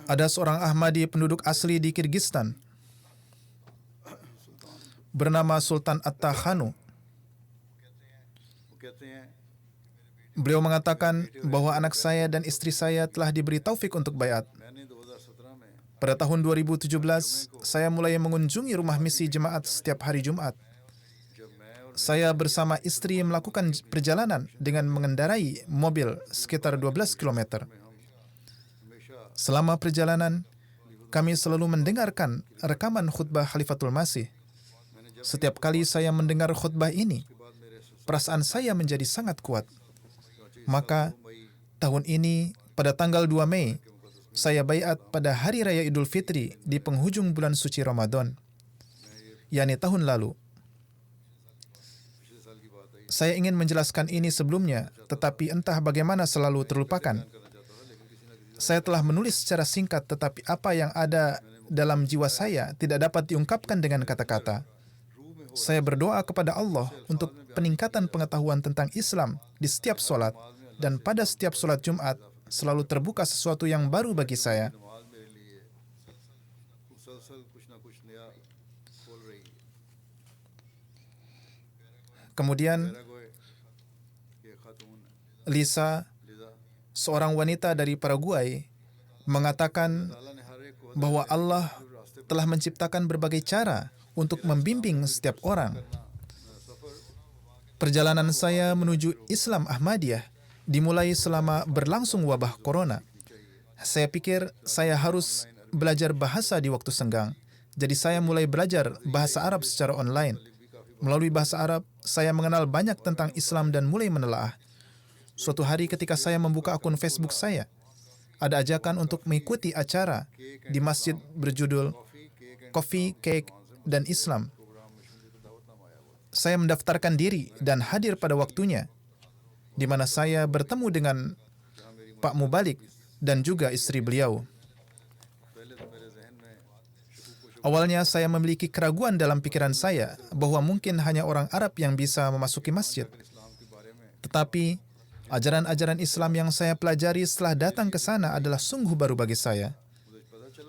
Ada seorang Ahmadi penduduk asli di Kyrgyzstan bernama Sultan Atta-Khanu. Beliau mengatakan bahwa anak saya dan istri saya telah diberi taufik untuk bayat. Pada tahun 2017, saya mulai mengunjungi rumah misi jemaat setiap hari Jumat. Saya bersama istri melakukan perjalanan dengan mengendarai mobil sekitar 12 km. Selama perjalanan, kami selalu mendengarkan rekaman khutbah Khalifatul Masih. Setiap kali saya mendengar khutbah ini, perasaan saya menjadi sangat kuat. Maka, tahun ini, pada tanggal 2 Mei, saya bayat pada Hari Raya Idul Fitri di penghujung bulan suci Ramadan, yakni tahun lalu. Saya ingin menjelaskan ini sebelumnya, tetapi entah bagaimana selalu terlupakan. Saya telah menulis secara singkat, tetapi apa yang ada dalam jiwa saya tidak dapat diungkapkan dengan kata-kata. Saya berdoa kepada Allah untuk peningkatan pengetahuan tentang Islam di setiap solat, dan pada setiap solat Jumat selalu terbuka sesuatu yang baru bagi saya. Kemudian, Lisa, seorang wanita dari Paraguay, mengatakan bahwa Allah telah menciptakan berbagai cara untuk membimbing setiap orang. Perjalanan saya menuju Islam Ahmadiyah dimulai selama berlangsung wabah corona. Saya pikir saya harus belajar bahasa di waktu senggang. Jadi saya mulai belajar bahasa Arab secara online. Melalui bahasa Arab, saya mengenal banyak tentang Islam dan mulai menelaah. Suatu hari ketika saya membuka akun Facebook saya, ada ajakan untuk mengikuti acara di masjid berjudul Coffee, Cake, dan Islam. Saya mendaftarkan diri dan hadir pada waktunya, di mana saya bertemu dengan Pak Mubalik dan juga istri beliau. Awalnya saya memiliki keraguan dalam pikiran saya bahwa mungkin hanya orang Arab yang bisa memasuki masjid. Tetapi ajaran-ajaran Islam yang saya pelajari setelah datang ke sana adalah sungguh baru bagi saya.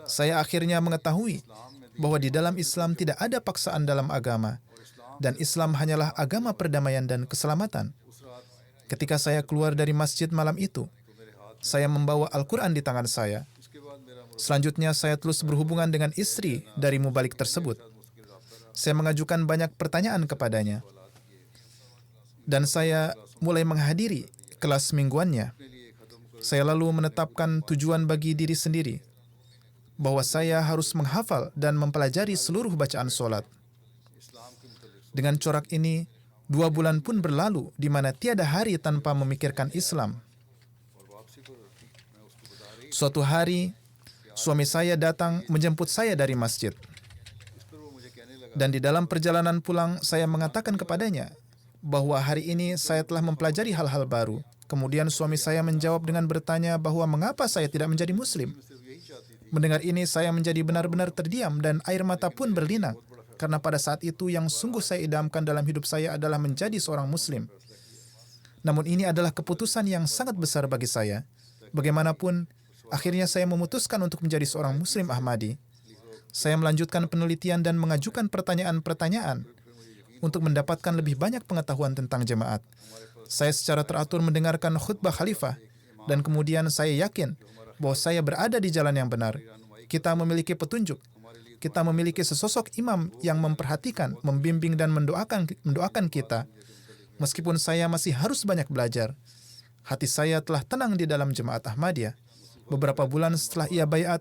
Saya akhirnya mengetahui bahwa di dalam Islam tidak ada paksaan dalam agama, dan Islam hanyalah agama perdamaian dan keselamatan. Ketika saya keluar dari masjid malam itu, saya membawa Al-Quran di tangan saya. Selanjutnya, saya terus berhubungan dengan istri dari Mubalik tersebut. Saya mengajukan banyak pertanyaan kepadanya, dan saya mulai menghadiri kelas mingguannya. Saya lalu menetapkan tujuan bagi diri sendiri, bahwa saya harus menghafal dan mempelajari seluruh bacaan solat. Dengan corak ini, 2 bulan pun berlalu di mana tiada hari tanpa memikirkan Islam. Suatu hari, suami saya datang menjemput saya dari masjid. Dan di dalam perjalanan pulang, saya mengatakan kepadanya bahwa hari ini saya telah mempelajari hal-hal baru. Kemudian suami saya menjawab dengan bertanya bahwa mengapa saya tidak menjadi Muslim. Mendengar ini, saya menjadi benar-benar terdiam dan air mata pun berlinang. karena pada saat itu yang sungguh saya idamkan dalam hidup saya adalah menjadi seorang Muslim. Namun ini adalah keputusan yang sangat besar bagi saya. Bagaimanapun, akhirnya saya memutuskan untuk menjadi seorang Muslim Ahmadi. Saya melanjutkan penelitian dan mengajukan pertanyaan-pertanyaan untuk mendapatkan lebih banyak pengetahuan tentang jemaat. Saya secara teratur mendengarkan khutbah khalifah dan kemudian saya yakin bahwa saya berada di jalan yang benar. Kita memiliki petunjuk. Kita memiliki sesosok imam yang memperhatikan, membimbing dan mendoakan kita. Meskipun saya masih harus banyak belajar, hati saya telah tenang di dalam jemaat Ahmadiyah. Beberapa bulan setelah ia baiat,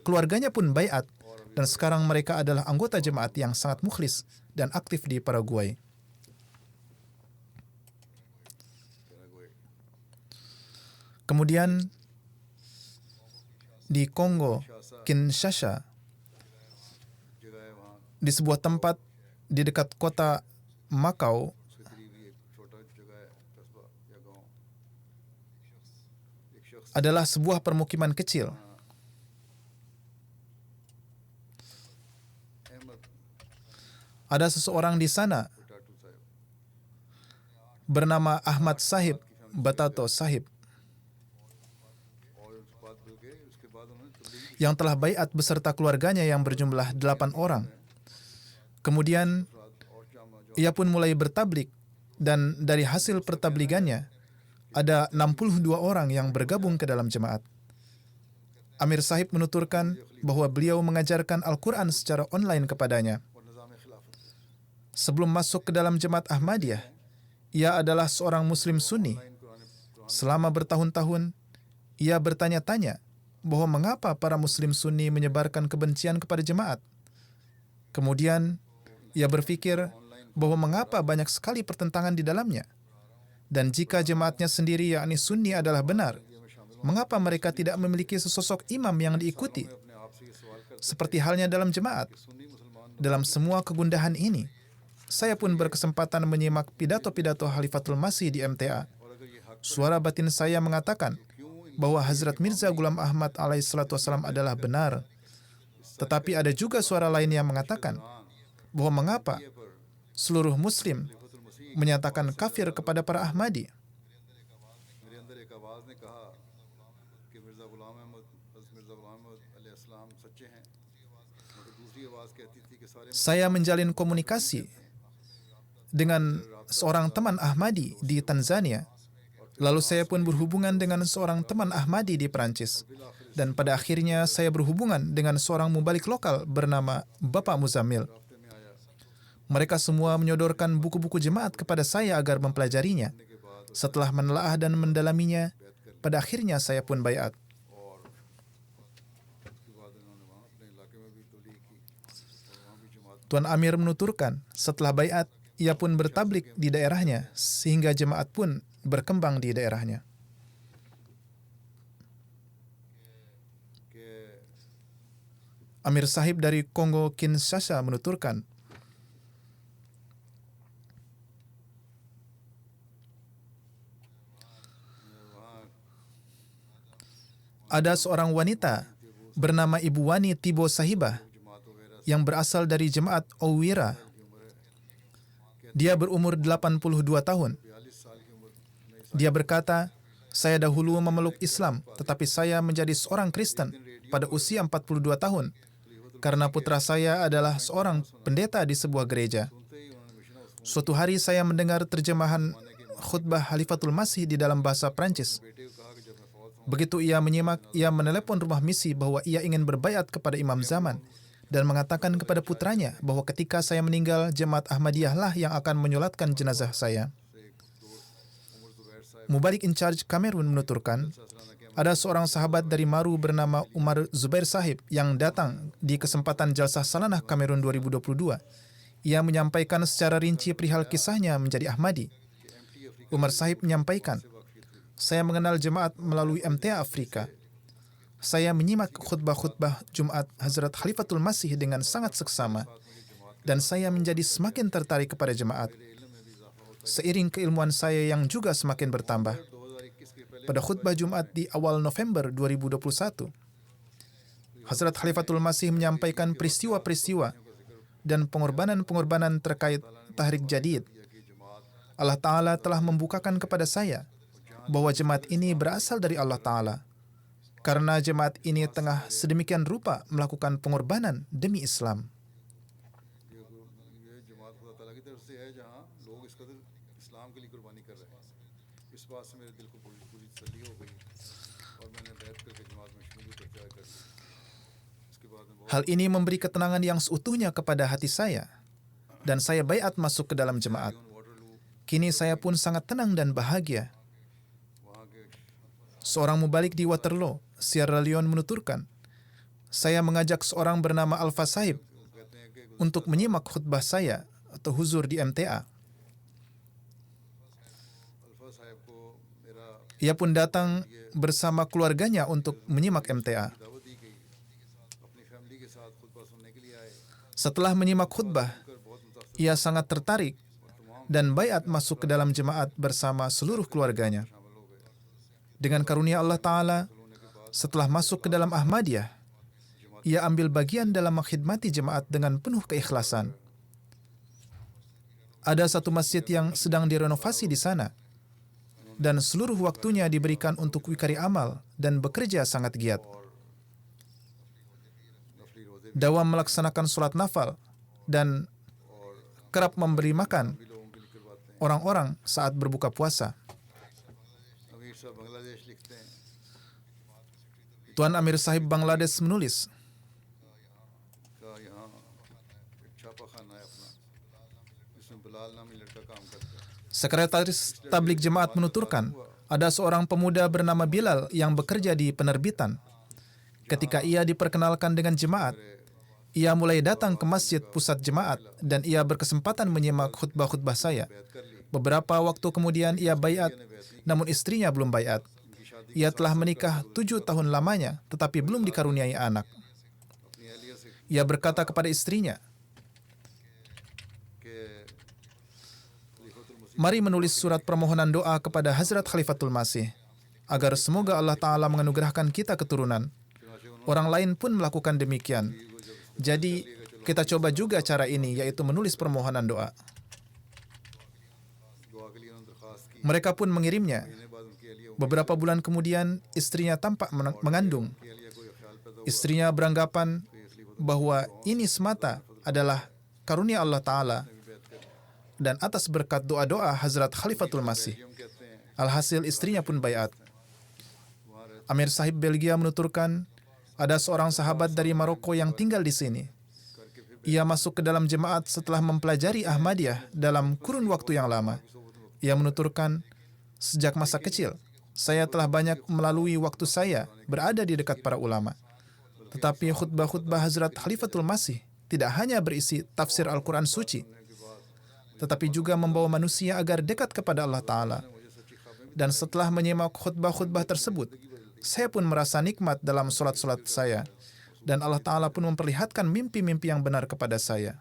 keluarganya pun baiat, dan sekarang mereka adalah anggota jemaat yang sangat mukhlis dan aktif di Paraguay. Kemudian di Kongo, Kinshasa, di sebuah tempat di dekat kota Makau, adalah sebuah permukiman kecil. Ada seseorang di sana bernama Ahmad Sahib Batato Sahib yang telah baiat beserta keluarganya yang berjumlah 8 orang. Kemudian ia pun mulai bertablik, dan dari hasil pertabligannya ada 62 orang yang bergabung ke dalam jemaat. Amir Sahib menuturkan bahwa beliau mengajarkan Al-Quran secara online kepadanya. Sebelum masuk ke dalam jemaat Ahmadiyah, ia adalah seorang Muslim Sunni. Selama bertahun-tahun, ia bertanya-tanya bahwa mengapa para Muslim Sunni menyebarkan kebencian kepada jemaat. Kemudian, ia berpikir bahwa mengapa banyak sekali pertentangan di dalamnya. Dan jika jemaatnya sendiri yakni Sunni adalah benar, mengapa mereka tidak memiliki sesosok imam yang diikuti? Seperti halnya dalam jemaat. Dalam semua kegundahan ini, saya pun berkesempatan menyimak pidato-pidato Khalifatul Masih di MTA. Suara batin saya mengatakan bahwa Hazrat Mirza Ghulam Ahmad alaihissalam adalah benar. Tetapi ada juga suara lain yang mengatakan bahwa mengapa seluruh Muslim menyatakan kafir kepada para Ahmadi. Saya menjalin komunikasi dengan seorang teman Ahmadi di Tanzania. Lalu saya pun berhubungan dengan seorang teman Ahmadi di Perancis. Dan pada akhirnya saya berhubungan dengan seorang mubalik lokal bernama Bapak Muzammil. Mereka semua menyodorkan buku-buku jemaat kepada saya agar mempelajarinya. Setelah menelaah dan mendalaminya, pada akhirnya saya pun baiat. Tuan Amir menuturkan, setelah baiat, ia pun bertablik di daerahnya, sehingga jemaat pun berkembang di daerahnya. Amir Sahib dari Kongo Kinshasa menuturkan, ada seorang wanita bernama Ibu Wani Tibo Sahibah yang berasal dari jemaat Owira. Dia berumur 82 tahun. Dia berkata, saya dahulu memeluk Islam, tetapi saya menjadi seorang Kristen pada usia 42 tahun karena putra saya adalah seorang pendeta di sebuah gereja. Suatu hari saya mendengar terjemahan khutbah Khalifatul Masih di dalam bahasa Prancis. Begitu ia menyimak, ia menelepon rumah misi bahwa ia ingin berbaiat kepada Imam Zaman dan mengatakan kepada putranya bahwa ketika saya meninggal, jemaat Ahmadiyah lah yang akan menyolatkan jenazah saya. Mubalik in charge Kamerun menuturkan, ada seorang sahabat dari Maru bernama Umar Zubair Sahib yang datang di kesempatan Jalsah Salanah Kamerun 2022. Ia menyampaikan secara rinci perihal kisahnya menjadi Ahmadi. Umar Sahib menyampaikan, saya mengenal jemaat melalui MTA Afrika. Saya menyimak khutbah-khutbah Jumat Hazrat Khalifatul Masih dengan sangat seksama, dan saya menjadi semakin tertarik kepada jemaat. Seiring keilmuan saya yang juga semakin bertambah. Pada khutbah Jumat di awal November 2021, Hazrat Khalifatul Masih menyampaikan peristiwa-peristiwa dan pengorbanan-pengorbanan terkait Tahrik Jadid, Allah Ta'ala telah membukakan kepada saya bahwa jemaat ini berasal dari Allah Ta'ala. Karena jemaat ini tengah sedemikian rupa melakukan pengorbanan demi Islam. ये जमात खुदा ताला की तरफ से है जहाँ लोग इस कदर इस्लाम के लिए कुर्बानी कर रहे हैं। इस बात से मेरे दिल को पूरी तसल्ली हो गई और मैंने बैत करके जमात में शमूलियत इख्तियार कर ली। इसके बाद में Hal ini memberi ketenangan yang seutuhnya kepada hati saya, dan saya baiat masuk ke dalam jemaat. Kini saya pun sangat tenang dan bahagia. Seorang mubalik di Waterloo, Sierra Leone menuturkan, saya mengajak seorang bernama Alfa Sahib untuk menyimak khutbah saya atau huzur di MTA. Ia pun datang bersama keluarganya untuk menyimak MTA. Setelah menyimak khutbah, ia sangat tertarik dan baiat masuk ke dalam jemaat bersama seluruh keluarganya. Dengan karunia Allah Ta'ala, setelah masuk ke dalam Ahmadiyah, ia ambil bagian dalam mengkhidmati jemaat dengan penuh keikhlasan. Ada satu masjid yang sedang direnovasi di sana, dan seluruh waktunya diberikan untuk wikari amal dan bekerja sangat giat. Dawam melaksanakan sholat nafal dan kerap memberi makan orang-orang saat berbuka puasa. Tuan Amir Sahib Bangladesh menulis, Sekretaris Tablik Jemaat menuturkan, ada seorang pemuda bernama Bilal yang bekerja di penerbitan. Ketika ia diperkenalkan dengan jemaat, ia mulai datang ke masjid pusat jemaat dan ia berkesempatan menyimak khutbah-khutbah saya. Beberapa waktu kemudian ia baiat, namun istrinya belum baiat. Ia telah menikah 7 tahun lamanya, tetapi belum dikaruniai anak. Ia berkata kepada istrinya, mari menulis surat permohonan doa kepada Hazrat Khalifatul Masih, agar semoga Allah Ta'ala menganugerahkan kita keturunan. Orang lain pun melakukan demikian. Jadi, kita coba juga cara ini, yaitu menulis permohonan doa. Mereka pun mengirimnya. Beberapa bulan kemudian, istrinya tampak mengandung. Istrinya beranggapan bahwa ini semata adalah karunia Allah Ta'ala dan atas berkat doa-doa Hazrat Khalifatul Masih. Alhasil istrinya pun baiat. Amir Sahib Belgia menuturkan, ada seorang sahabat dari Maroko yang tinggal di sini. Ia masuk ke dalam jemaat setelah mempelajari Ahmadiyah dalam kurun waktu yang lama. Ia menuturkan, sejak masa kecil, saya telah banyak melalui waktu saya berada di dekat para ulama. Tetapi khutbah-khutbah Hazrat Khalifatul Masih tidak hanya berisi tafsir Al-Quran suci, tetapi juga membawa manusia agar dekat kepada Allah Ta'ala. Dan setelah menyimak khutbah-khutbah tersebut, saya pun merasa nikmat dalam solat-solat saya. Dan Allah Ta'ala pun memperlihatkan mimpi-mimpi yang benar kepada saya.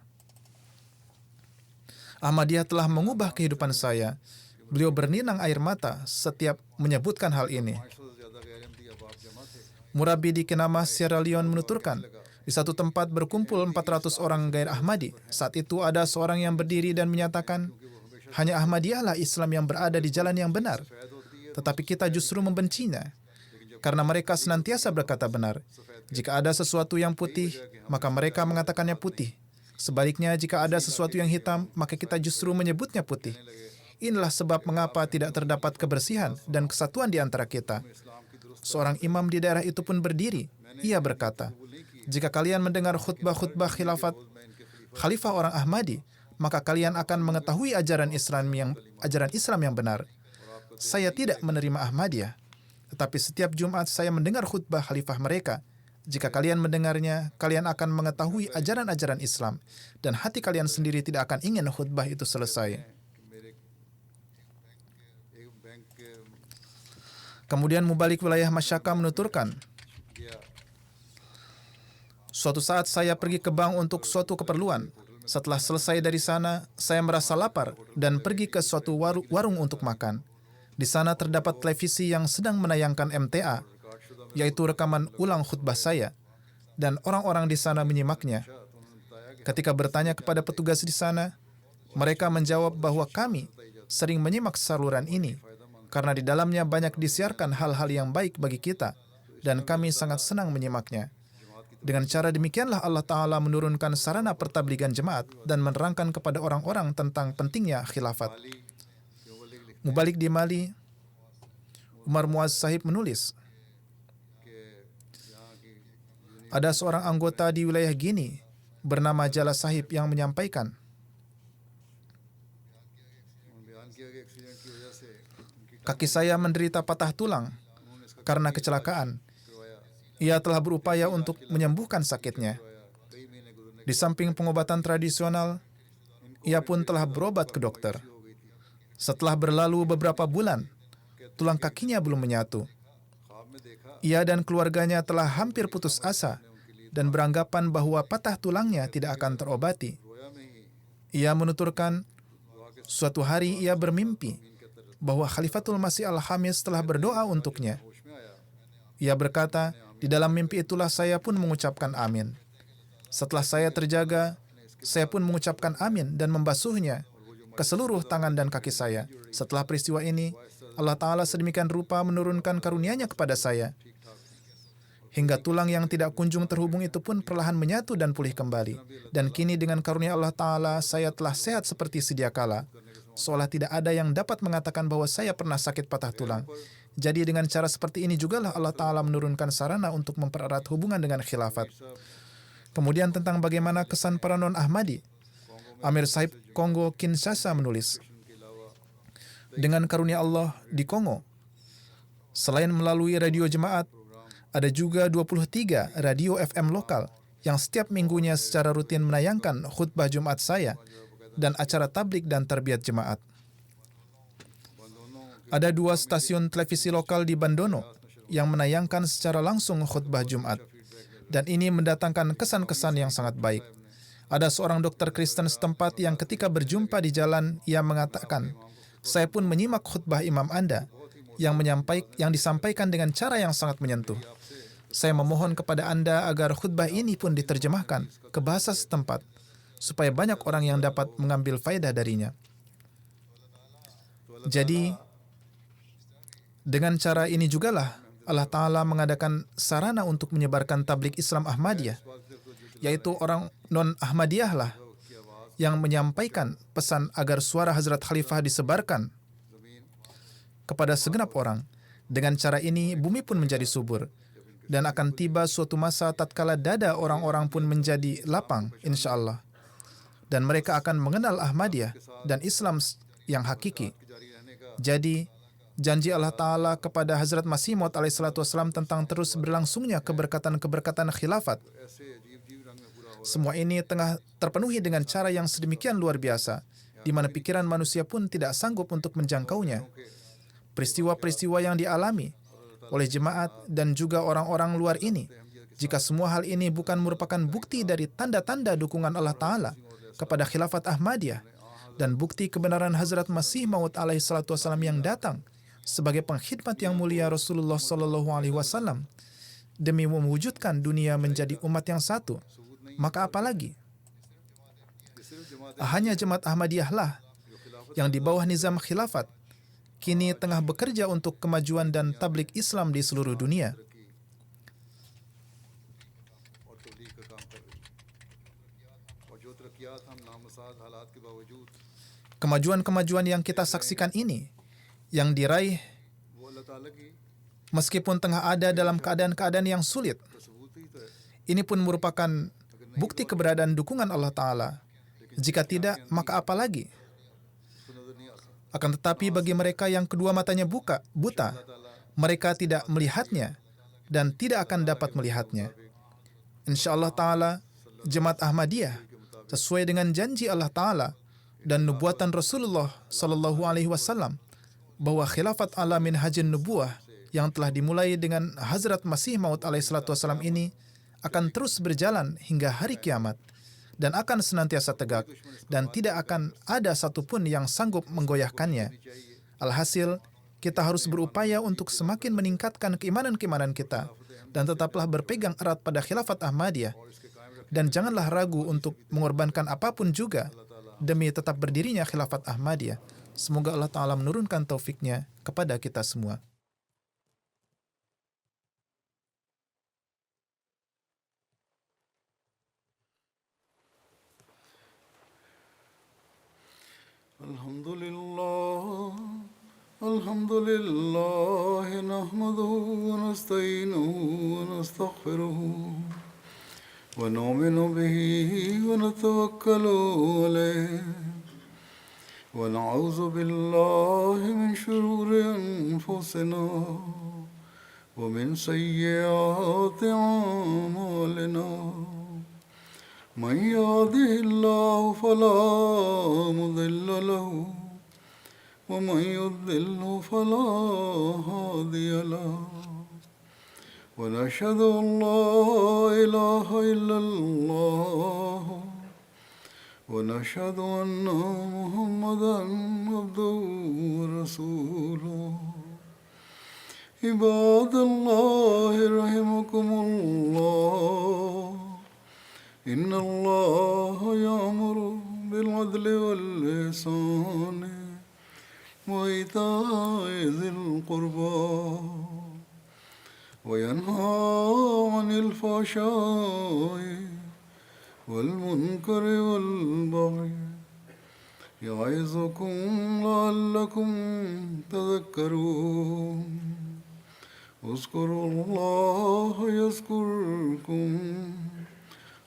Ahmadiyah telah mengubah kehidupan saya. Beliau berninang air mata setiap menyebutkan hal ini. Murabi di Kenama, Sierra Leone menuturkan, di satu tempat berkumpul 400 orang Gair Ahmadi. Saat itu ada seorang yang berdiri dan menyatakan, hanya Ahmadiyahlah Islam yang berada di jalan yang benar. Tetapi kita justru membencinya, karena mereka senantiasa berkata benar. Jika ada sesuatu yang putih, maka mereka mengatakannya putih. Sebaliknya, jika ada sesuatu yang hitam, maka kita justru menyebutnya putih. Inilah sebab mengapa tidak terdapat kebersihan dan kesatuan di antara kita. Seorang imam di daerah itu pun berdiri. Ia berkata, jika kalian mendengar khutbah-khutbah khalifah orang Ahmadi, maka kalian akan mengetahui ajaran Islam yang benar. Saya tidak menerima Ahmadiyah, tetapi setiap Jumat saya mendengar khutbah khalifah mereka. Jika kalian mendengarnya, kalian akan mengetahui ajaran-ajaran Islam, dan hati kalian sendiri tidak akan ingin khutbah itu selesai. Kemudian Mubalik Wilayah Masyaka menuturkan, suatu saat saya pergi ke bank untuk suatu keperluan. Setelah selesai dari sana, saya merasa lapar dan pergi ke suatu warung untuk makan. Di sana terdapat televisi yang sedang menayangkan MTA, yaitu rekaman ulang khutbah saya, dan orang-orang di sana menyimaknya. Ketika bertanya kepada petugas di sana, mereka menjawab bahwa kami sering menyimak saluran ini karena di dalamnya banyak disiarkan hal-hal yang baik bagi kita dan kami sangat senang menyimaknya. Dengan cara demikianlah Allah Ta'ala menurunkan sarana pertabligan jemaat dan menerangkan kepada orang-orang tentang pentingnya khilafat. Mubalik di Mali, Umar Muaz Sahib menulis, ada seorang anggota di wilayah Gini bernama Jala Sahib yang menyampaikan, kaki saya menderita patah tulang karena kecelakaan. Ia telah berupaya untuk menyembuhkan sakitnya. Di samping pengobatan tradisional, ia pun telah berobat ke dokter. Setelah berlalu beberapa bulan, tulang kakinya belum menyatu. Ia dan keluarganya telah hampir putus asa dan beranggapan bahwa patah tulangnya tidak akan terobati. Ia menuturkan, suatu hari ia bermimpi bahwa Khalifatul Masih Al-Khamis telah berdoa untuknya. Ia berkata, di dalam mimpi itulah saya pun mengucapkan amin. Setelah saya terjaga, saya pun mengucapkan amin dan membasuhnya ke seluruh tangan dan kaki saya. Setelah peristiwa ini, Allah Ta'ala sedemikian rupa menurunkan karunia-Nya kepada saya, hingga tulang yang tidak kunjung terhubung itu pun perlahan menyatu dan pulih kembali. Dan kini dengan karunia Allah Ta'ala, saya telah sehat seperti sedia kala. Seolah tidak ada yang dapat mengatakan bahwa saya pernah sakit patah tulang. Jadi dengan cara seperti ini jugalah Allah Ta'ala menurunkan sarana untuk mempererat hubungan dengan khilafat. Kemudian tentang bagaimana kesan para non-Ahmadi, Amir Sahib Kongo Kinshasa menulis, dengan karunia Allah di Kongo, selain melalui radio jemaat, ada juga 23 radio FM lokal yang setiap minggunya secara rutin menayangkan khutbah Jumat saya dan acara tablik dan tarbiyat jemaat. Ada 2 stasiun televisi lokal di Bandono yang menayangkan secara langsung khutbah Jumat, dan ini mendatangkan kesan-kesan yang sangat baik. Ada seorang dokter Kristen setempat yang ketika berjumpa di jalan, ia mengatakan, saya pun menyimak khutbah imam Anda yang disampaikan dengan cara yang sangat menyentuh. Saya memohon kepada Anda agar khutbah ini pun diterjemahkan ke bahasa setempat, supaya banyak orang yang dapat mengambil faedah darinya. Jadi, dengan cara ini jugalah Allah Ta'ala mengadakan sarana untuk menyebarkan tablik Islam Ahmadiyah, yaitu orang non-Ahmadiyah lah yang menyampaikan pesan agar suara Hazrat Khalifah disebarkan kepada segenap orang. Dengan cara ini, bumi pun menjadi subur, dan akan tiba suatu masa tatkala dada orang-orang pun menjadi lapang, insya Allah. Dan mereka akan mengenal Ahmadiyah dan Islam yang hakiki. Jadi, janji Allah Ta'ala kepada Hazrat Masih Maud alaihissalam tentang terus berlangsungnya keberkatan-keberkatan khilafat, semua ini tengah terpenuhi dengan cara yang sedemikian luar biasa, di mana pikiran manusia pun tidak sanggup untuk menjangkaunya. Peristiwa-peristiwa yang dialami oleh jemaat dan juga orang-orang luar ini, jika semua hal ini bukan merupakan bukti dari tanda-tanda dukungan Allah Ta'ala kepada khilafat Ahmadiyah dan bukti kebenaran Hazrat Masih Maud alaihissalam yang datang sebagai pengkhidmat yang mulia Rasulullah SAW demi mewujudkan dunia menjadi umat yang satu, maka apalagi? Hanya jemaat Ahmadiyah lah yang di bawah nizam khilafat kini tengah bekerja untuk kemajuan dan tablik Islam di seluruh dunia. Kemajuan-kemajuan yang kita saksikan ini, yang diraih meskipun tengah ada dalam keadaan-keadaan yang sulit, ini pun merupakan bukti keberadaan dukungan Allah Ta'ala. Jika tidak, maka apa lagi? Akan tetapi bagi mereka yang kedua matanya buta, mereka tidak melihatnya dan tidak akan dapat melihatnya. Insya Allah Ta'ala, Jemaat Ahmadiyah sesuai dengan janji Allah Ta'ala dan nubuatan Rasulullah SAW bahwa khilafat ala minhajin nubuah yang telah dimulai dengan Hazrat Masih Maud alaihissalam ini akan terus berjalan hingga hari kiamat dan akan senantiasa tegak dan tidak akan ada satupun yang sanggup menggoyahkannya. Alhasil, kita harus berupaya untuk semakin meningkatkan keimanan-keimanan kita dan tetaplah berpegang erat pada khilafat Ahmadiyah Dan janganlah ragu untuk mengorbankan apapun juga demi tetap berdirinya khilafat Ahmadiyah. Semoga Allah Ta'ala menurunkan taufiknya kepada kita semua. الحمد لله نحمده ونستعينه ونستغفره ونؤمن به ونتوكل عليه ونعوذ بالله من شرور أنفسنا ومن سيئات أعمالنا من يهده الله فلا مضل له ومن يضلل فلا هادي له ونشهد أن لا إله إلا الله ونشهد أن محمدا عبده ورسوله عباد الله رحمكم الله إن الله يأمر بالعدل والإحسان وإيتاء ذي القربى وينهى عن الفحشاء والمنكر والبغي يعظكم لعلكم تذكرون اذكروا الله يذكركم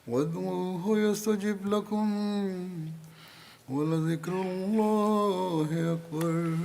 وادعوه يستجب لكم ولذكر الله أكبر